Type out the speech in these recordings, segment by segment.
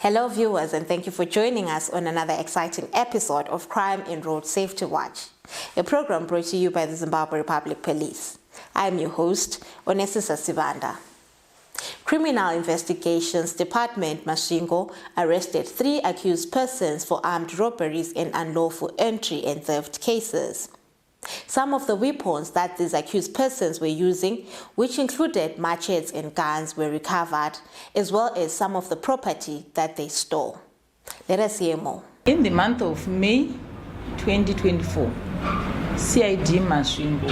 Hello viewers, and thank you for joining us on another exciting episode of Crime and Road Safety Watch, a program brought to you by the Zimbabwe Republic Police. I'm your host, Onesisa Sivanda. Criminal Investigations Department Masvingo arrested 3 accused persons for armed robberies and unlawful entry and theft cases. Some of the weapons that these accused persons were using, which included machetes and guns, were recovered, as well as some of the property that they stole. Let us hear more. In the month of May 2024, CID Masvingo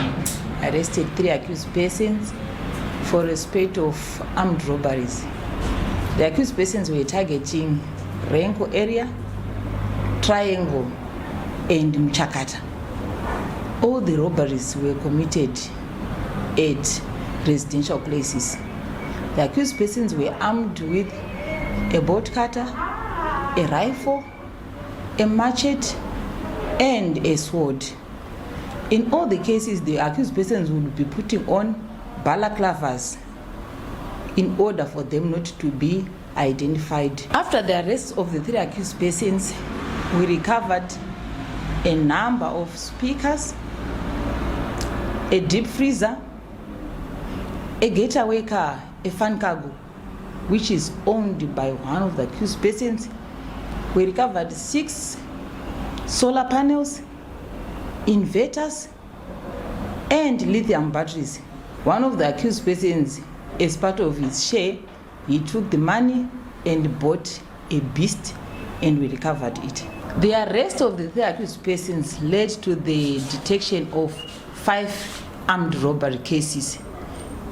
arrested 3 accused persons for respect of armed robberies. The accused persons were targeting Renko area, Triangle, and Mchakata. All the robberies were committed at residential places. The accused persons were armed with a bolt cutter, a rifle, a machete, and a sword. In all the cases, the accused persons would be putting on balaclavas in order for them not to be identified. After the arrest of the 3 accused persons, we recovered a number of speakers, a deep freezer, a getaway car, a fan cargo, which is owned by one of the accused persons. We recovered 6 solar panels, inverters, and lithium batteries. One of the accused persons, as part of his share, he took the money and bought a beast, and we recovered it. The arrest of the 3 accused persons led to the detection of 5 armed robbery cases.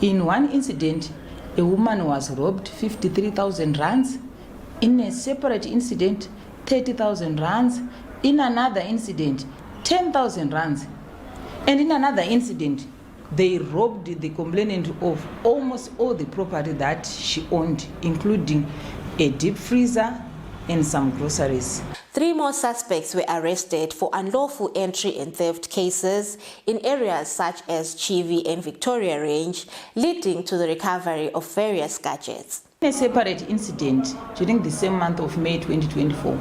In one incident, a woman was robbed 53,000 rands. In a separate incident, 30,000 rands. In another incident, 10,000 rands. And in another incident, they robbed the complainant of almost all the property that she owned, including a deep freezer and some groceries. 3 more suspects were arrested for unlawful entry and theft cases in areas such as Chivi and Victoria Range, leading to the recovery of various gadgets. In a separate incident during the same month of May 2024,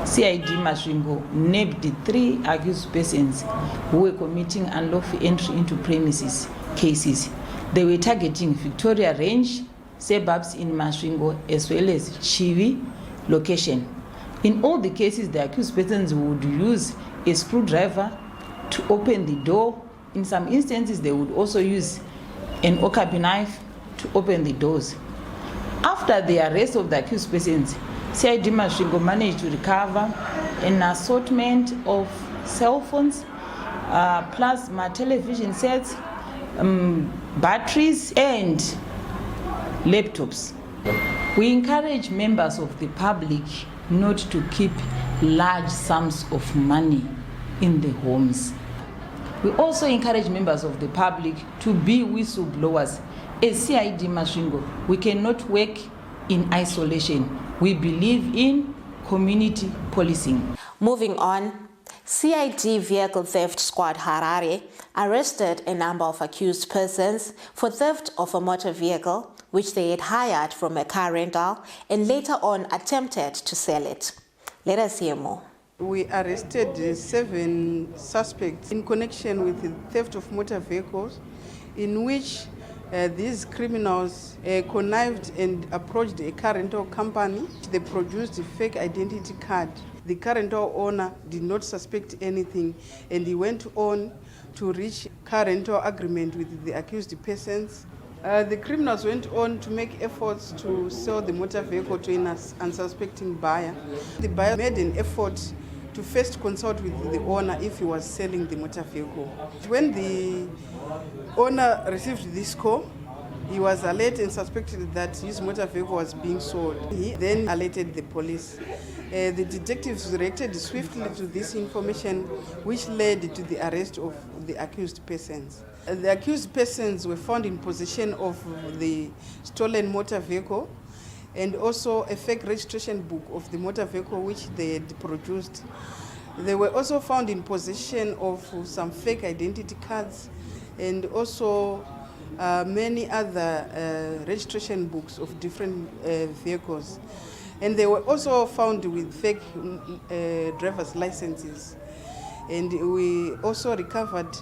CID Masvingo nabbed 3 accused persons who were committing unlawful entry into premises cases. They were targeting Victoria Range, suburbs in Masvingo, as well as Chivi location. In all the cases, the accused persons would use a screwdriver to open the door. In some instances, they would also use an okapi knife to open the doors. After the arrest of the accused persons, CID Masvingo managed to recover an assortment of cell phones, plasma television sets, batteries, and laptops. We encourage members of the public not to keep large sums of money in the homes. We also encourage members of the public to be whistleblowers. As CID Masvingo, we cannot work in isolation. We believe in community policing. Moving on, CID Vehicle Theft Squad Harare arrested a number of accused persons for theft of a motor vehicle which they had hired from a car rental and later on attempted to sell it. Let us hear more. We arrested 7 suspects in connection with the theft of motor vehicles, in which these criminals connived and approached a car rental company. They produced a fake identity card. The car rental owner did not suspect anything, and he went on to reach car rental agreement with the accused persons. The criminals went on to make efforts to sell the motor vehicle to an unsuspecting buyer. The buyer made an effort to first consult with the owner if he was selling the motor vehicle. When the owner received this call, he was alerted and suspected that his motor vehicle was being sold. He then alerted the police. The detectives reacted swiftly to this information, which led to the arrest of the accused persons. The accused persons were found in possession of the stolen motor vehicle and also a fake registration book of the motor vehicle which they had produced. They were also found in possession of some fake identity cards and also many other registration books of different vehicles. And they were also found with fake driver's licenses. And we also recovered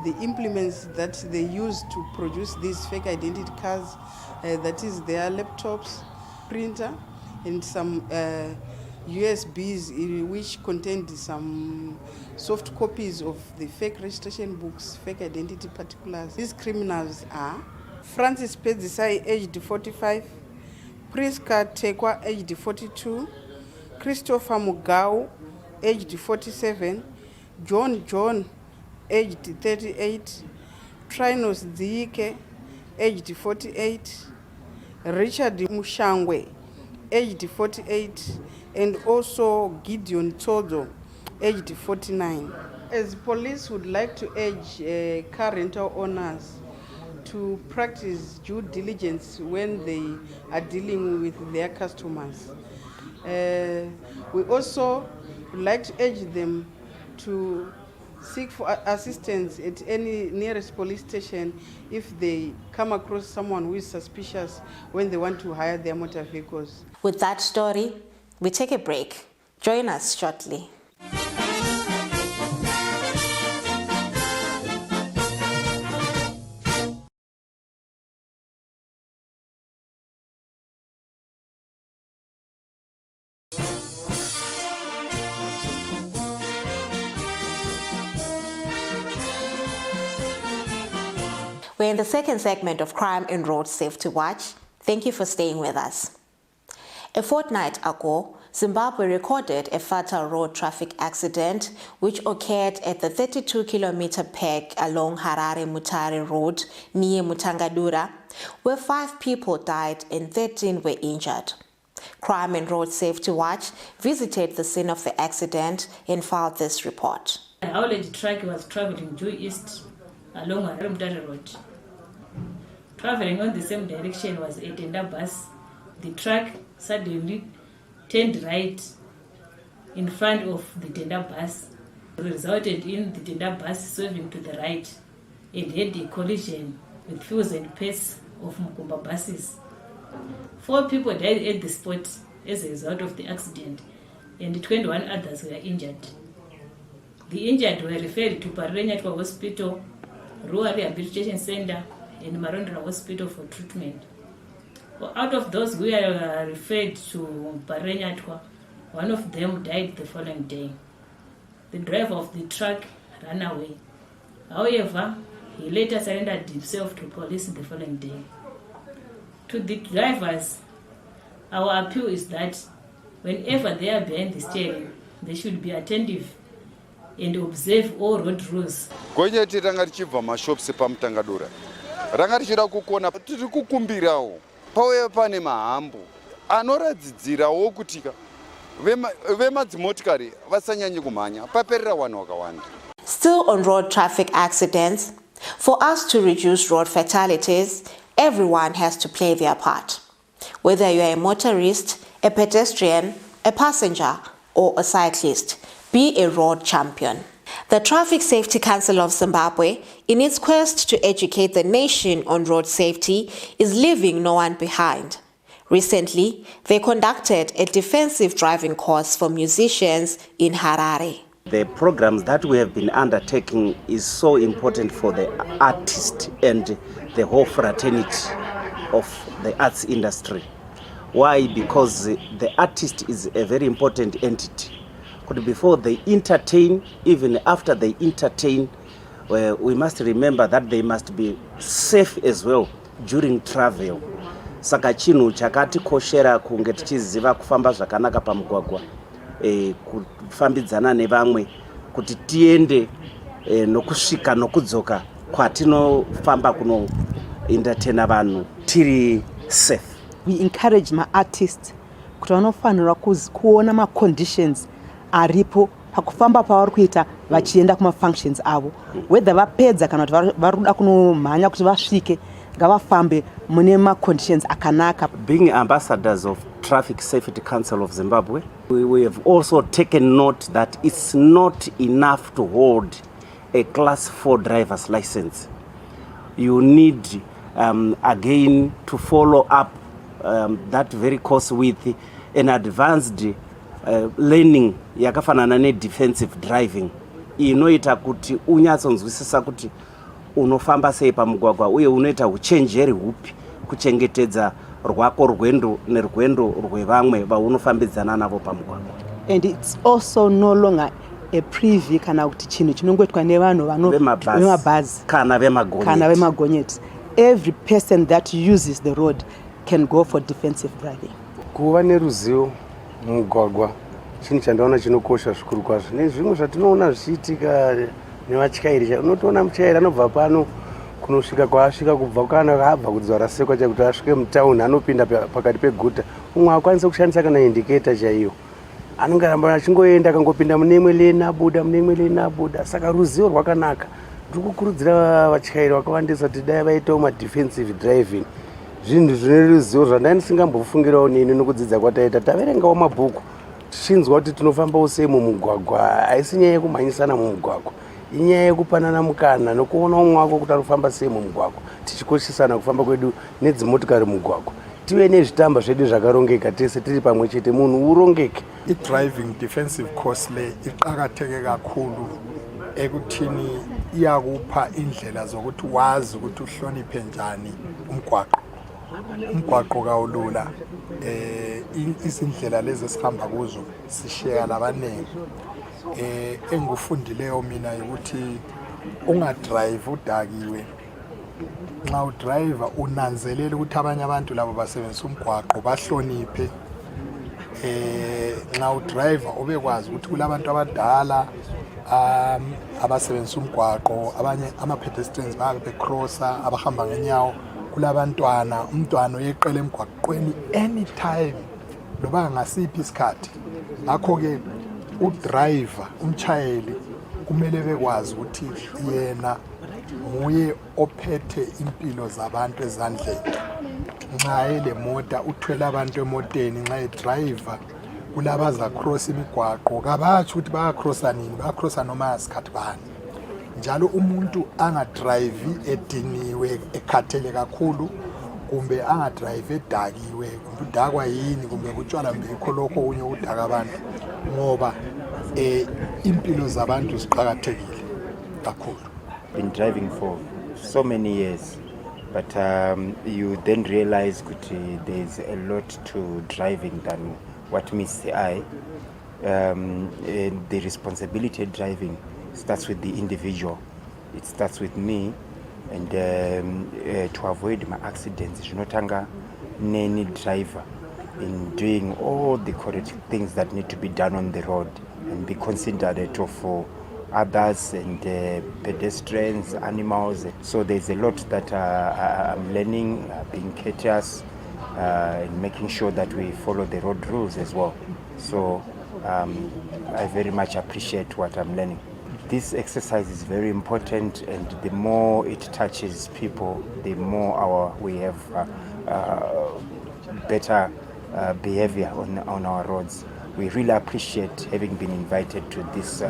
the implements that they used to produce these fake identity cards, that is their laptops, printer, and some USBs which contained some soft copies of the fake registration books, fake identity particulars. These criminals are Francis Pedzisai, aged 45, Priska Tekwa, aged 42, Christopher Mugau, aged 47, John, aged 38, Trinos Diike, aged 48, Richard Mushangwe, aged 48, and also Gideon Todo, aged 49. As police would like to urge car rental owners to practice due diligence when they are dealing with their customers. We also would like to urge them to seek for assistance at any nearest police station if they come across someone who is suspicious when they want to hire their motor vehicles. With that story, we take a break. Join us shortly. We're in the second segment of Crime and Road Safety Watch. Thank you for staying with us. A fortnight ago, Zimbabwe recorded a fatal road traffic accident which occurred at the 32-kilometer peg along Harare-Mutare Road near Mutangadura, where 5 people died and 13 were injured. Crime and Road Safety Watch visited the scene of the accident and filed this report. A haulage truck was traveling due east along Harare-Mutare Road. Traveling on the same direction was a tender bus. The truck suddenly turned right in front of the tender bus, resulted in the tender bus swerving to the right and had a collision with fuels and pace of Mukumba buses. 4 people died at the spot as a result of the accident, and 21 others were injured. The injured were referred to Parenyatwa Hospital, Rural Rehabilitation Center, and Marondra Hospital for treatment. Out of those who were referred to Parenyatwa, one of them died the following day. The driver of the truck ran away. However, he later surrendered himself to police the following day. To the drivers, our appeal is that whenever they are behind the steering, they should be attentive and observe all road rules. Gonyeti ranga richibva mashops pamutangadura. Ranga richida kukona tiri kukumbirawo. Pauye pane mahambo anoradzidzirawo kuti vemadzimotikari vasanyanye kumhanya paperera vanhu vakawanda. Still on road traffic accidents, for us to reduce road fatalities, everyone has to play their part. Whether you are a motorist, a pedestrian, a passenger, or a cyclist, be a road champion. The Traffic Safety Council of Zimbabwe, in its quest to educate the nation on road safety, is leaving no one behind. Recently, they conducted a defensive driving course for musicians in Harare. The programs that we have been undertaking is so important for the artist and the whole fraternity of the arts industry. Why? Because the artist is a very important entity. Before they entertain, even after they entertain, we must remember that they must be safe as well during travel. Saka chinhu chakatikoshera kunge tichiziva kufamba zvakanaka pamugwagwa, kufambidzana nevamwe, kuti tiende nokusvika nokudzoka kwatinofamba kuno entertaina vanhu tiri safe. We encourage my artists kuti vanofanira kuona ma conditions aripo pakufamba pavari kuita vachienda kuma functions avo, whether vapedza kana kuti vari kuda kunomhanya kuti vasvike, ngavafambe mune ma conditions akanaka. Being ambassadors of Traffic Safety Council of Zimbabwe, we have also taken note that it's not enough to hold a class 4 driver's license. You need again to follow up that very course with an advanced learning yakafanana ne-defensive driving inoita kuti unyatsonzwisisa kuti unofamba sei pamugwagwa uye unoita uchenjeri hupi kuchengetedza rwako rwendo nerwendo rwevamwe vaunofambidzana navo pamugwagwa. And it's also no longer a preview kana kuti chinhu chinongoitwa nevanhu vemabhazi kana vemagonyeti. Every person that uses the road can go for defensive driving. Kuva neruzivo mugwagwa chinhu chandaona chinokosha zvikuru kwazvo. Nezvimwe zvatinoona zvichiitika nevatyairi, unotoona mutyairi anobva pano kunosvika kwaasvika kubva kana abva kudzvara sekwa chakuti asvike mutauni anopinda pakati peguta, umwe akwanisa kushandisa kana indicator chaiyo, anongaramba achingoenda akangopinda munemwe lane abuda. Saka ruzivo rwakanaka. Ndiri kukurudzira vatyairi vakawandisa kuti dai vaitawo madefensive driving. Zvinhu zvine ruzivo zvandandisingambofungirawo nini nokudzidza kwataita. Taverengawo mabhuku tichinzwa kuti tinofambawo sei mumugwagwa. Haisi nyaya yekumhanyisana mumugwagwa, inyaya yekupanana mukana nokuona umwe wako kuti arikufamba sei mumugwagwa, tichikoshesana kufamba kwedu nedzimotikari mumugwagwa. Tive nezvitamba zvedu zvakarongeka tese tiri pamwe chete, munhu urongeke. I-driving defensive course le iqakatheke kakhulu ekuthini iyakupha indlela zokuthi wazi ukuthi uhloniphe njani umgwaqo kawulula. Izindlela lezi esihamba kuzo sisheya labanengi. Engikufundileyo mina ukuthi ungadrive udakiwe. Nxa udriver unanzelela ukuthi abanye abantu labo basebenzisa umgwaqo bahloniphe. Nxa udriver ubekwazi ukuthi kulabantu abadala abasebenzisa umgwaqo, abanye ama-pedestrians bayabe becrossa, abahamba ngenyawo, kulabantwana, umntwana uyeqela emgwaqweni anytime loba ngasiphi isikhathi. Ngakho-ke udriver, umtshayeli kumele bekwazi ukuthi yena nguye ophethe impilo zabantu ezandleni. Nxa ele mota uthwele abantu emoteni, nxa edriver kulabaza cross imigwaqo, kabatsho ukuthi bayacrossa nini, bayacrossa noma isikhathi bani. Njalo umuntu angadrive ediniwe ekhathele kakhulu, kumbe angadrive edakiwe, kumbe udakwa yini, kumbe kutshwala mbekho lokho unye udaka abantu, ngoba impilo zabantu ziqhakathekile kakhulu. Been driving for so many years, but you then realize that there's a lot to driving than what meets the eye. The responsibility of driving starts with the individual. It starts with me, and to avoid my accidents, zvinotanga neni driver in doing all the correct things that need to be done on the road and be considerate of others and pedestrians, animals. So there's a lot that I'm learning, being courteous, and making sure that we follow the road rules as well. So I very much appreciate what I'm learning. This exercise is very important, and the more it touches people, the more we have better behavior on our roads. We really appreciate having been invited to this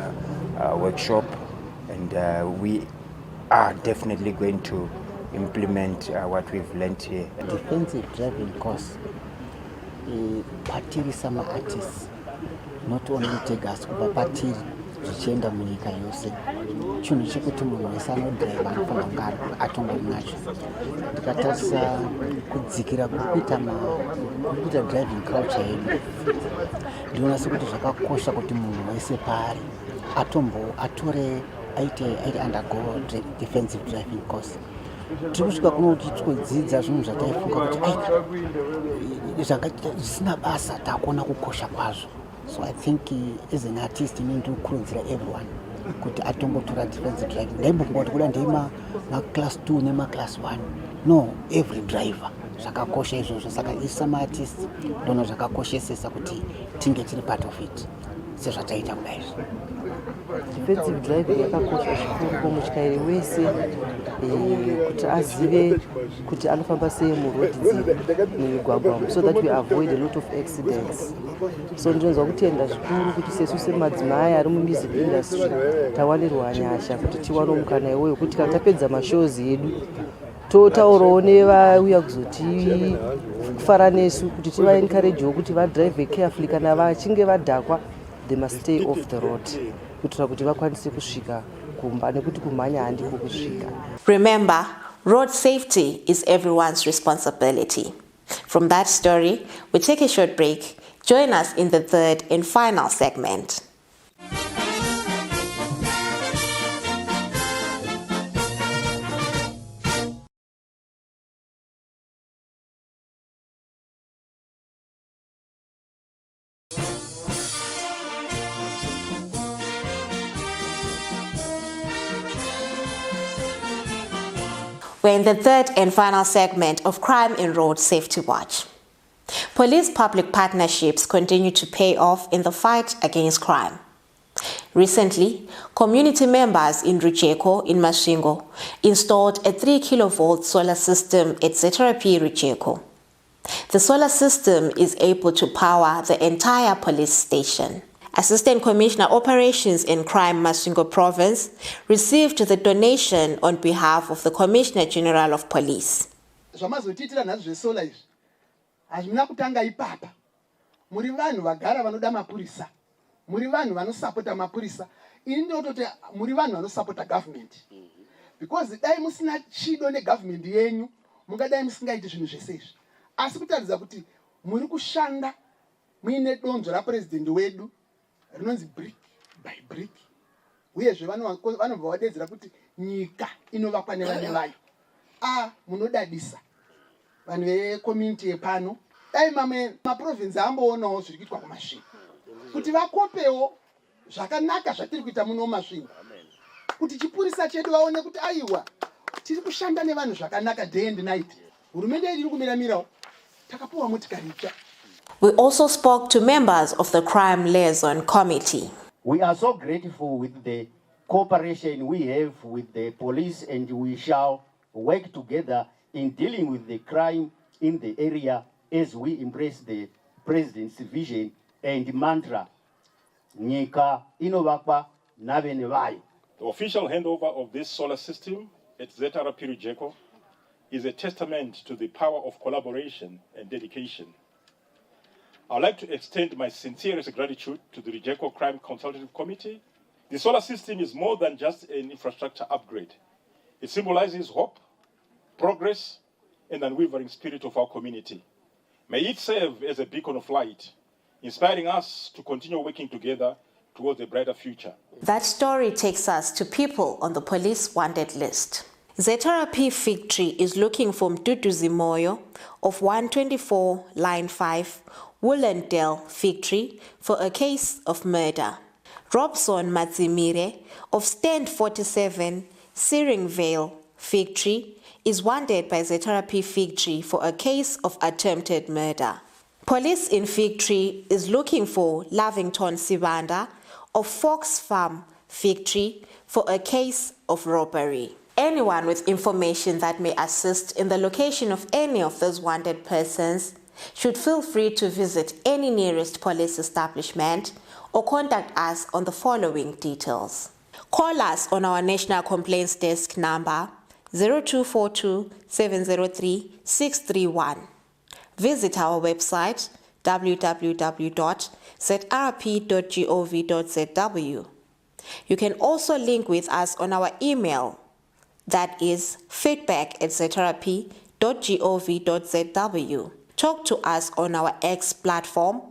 workshop, and we are definitely going to implement what we've learned here. Defensive driving course, patiri sama artists, not only take us, but patiri zvichienda munyika yose. Chinhu chekuti munhu wese anodhiraivha anofanira kugara atongori nacho. Ndikatarisa kudzikira kuita driving culture yedu, ndinoona sekuti zvakakosha kuti munhu wese paari aite undergo defensive driving course. Tiri kusvika kuno kuti tikodzidza zvinhu zvataifunga kuti zvisina basa takuona kukosha kwazvo. So I think as an artist, you need to encourage everyone kuti atongotora defensive driving. Ndaimbongoti kuda ndeima class 2 nema class 1. No, every driver zvakakosha izvozvo. Saka isama artist ndono zvakakoshesesa kuti tinge tiri part of it sezvataita kudai. Defensive driving yakakosha zvikuru kumutyairi wese kuti azive kuti anofamba sei murodzi mumigwagwa, so that we avoid a lot of accidents. So ndinonzwa kutenda zvikuru kuti sesu semadzimai ari mumusic industry tawanirwa nyasha kuti tiwane mukana iwoyo kuti kana tapedza mashows edu totaurawo nevauya kuzotifara nesu kuti tivaencouragewo kuti vadrive carefully kana vachinge vadhakwa they must stay off the road kuitira kuti vakwanise kusvika kumba nekuti kumhanya handiko kusvika. Remember, road safety is everyone's responsibility. From that story, we take a short break. Join us in the third and final segment. We're in the third and final segment of Crime in Road Safety Watch. Police-public partnerships continue to pay off in the fight against crime. Recently, community members in Rujeko in Masvingo installed a 3 kilovolt solar system at ZRP Rujeko. The solar system is able to power the entire police station. Assistant Commissioner Operations and Crime Masvingo Province received the donation on behalf of the Commissioner General of Police. Hazvina kutanga ipapa. Muri vanhu vagara vanoda mapurisa. Muri vanhu vanosapota mapurisa. Ini ndinototi muri vanhu vanosapota government. Because dai musina chido negovernment yenyu, mungadai musingaiti zvinhu zvese izvi. Asi kutaridza kuti muri kushanda muine donzvo rapresident wedu rinonzi brick by brick. Uyezve vanobva vadedzera kuti nyika inovakwa nevane vayo. Munodadisa. Vanhu vecommunity yepano dai mamwe maprovinsi amboonawo zviri kuitwa kumasvingo kuti vakopewo zvakanaka zvatiri kuita muno mumasvingo kuti chipurisa chedu vaone kuti aiwa tiri kushanda nevanhu zvakanaka day and night. Hurumende yedu iri kumiramirawo takapuwa motikari itsva. We also spoke to members of the Crime Liaison Committee. We are so grateful with the cooperation we have with the police, and we shall work together in dealing with the crime in the area as we embrace the President's vision and mantra, Nyika inovakwa navene vayo. The official handover of this solar system at ZRP Rujeko is a testament to the power of collaboration and dedication. I would like to extend my sincerest gratitude to the Rujeko Crime Consultative Committee. The solar system is more than just an infrastructure upgrade. It symbolizes hope, progress, and unwavering spirit of our community. May it serve as a beacon of light, inspiring us to continue working together towards a brighter future. That story takes us to people on the police wanted list. ZRP Fig Tree is looking for Mduduzi Moyo of 124 Line 5, Woolendale Fig Tree for a case of murder. Robson Matzimire of Stand 47, Searingvale Fig Tree is wanted by ZRP Fig Tree for a case of attempted murder. Police in Fig Tree is looking for Lavington Sibanda of Fox Farm Fig Tree for a case of robbery. Anyone with information that may assist in the location of any of those wanted persons should feel free to visit any nearest police establishment or contact us on the following details. Call us on our National Complaints Desk number 0242 703 631. Visit our website www.zrp.gov.zw. You can also link with us on our email, that is feedback@zrp.gov.zw. Talk to us on our X platform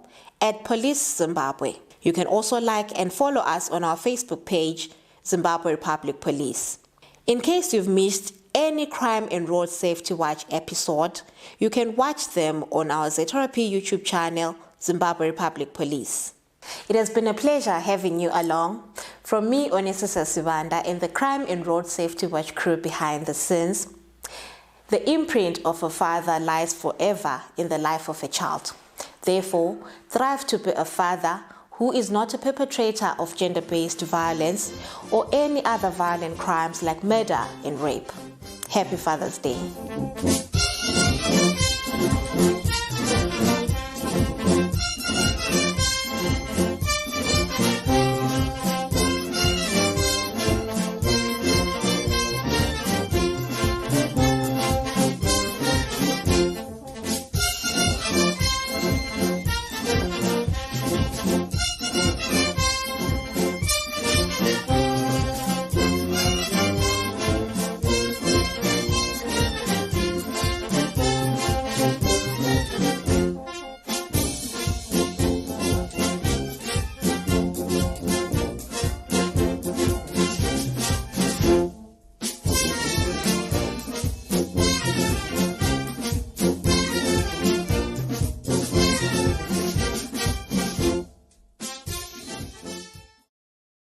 @PoliceZimbabwe. You can also like and follow us on our Facebook page, Zimbabwe Republic Police. In case you've missed any Crime and Road Safety Watch episode, you can watch them on our ZRP YouTube channel, Zimbabwe Republic Police. It has been a pleasure having you along. From me, Onesisa Sivanda, and the Crime and Road Safety Watch crew behind the scenes, the imprint of a father lies forever in the life of a child. Therefore, strive to be a father who is not a perpetrator of gender-based violence or any other violent crimes like murder and rape. Happy Father's Day.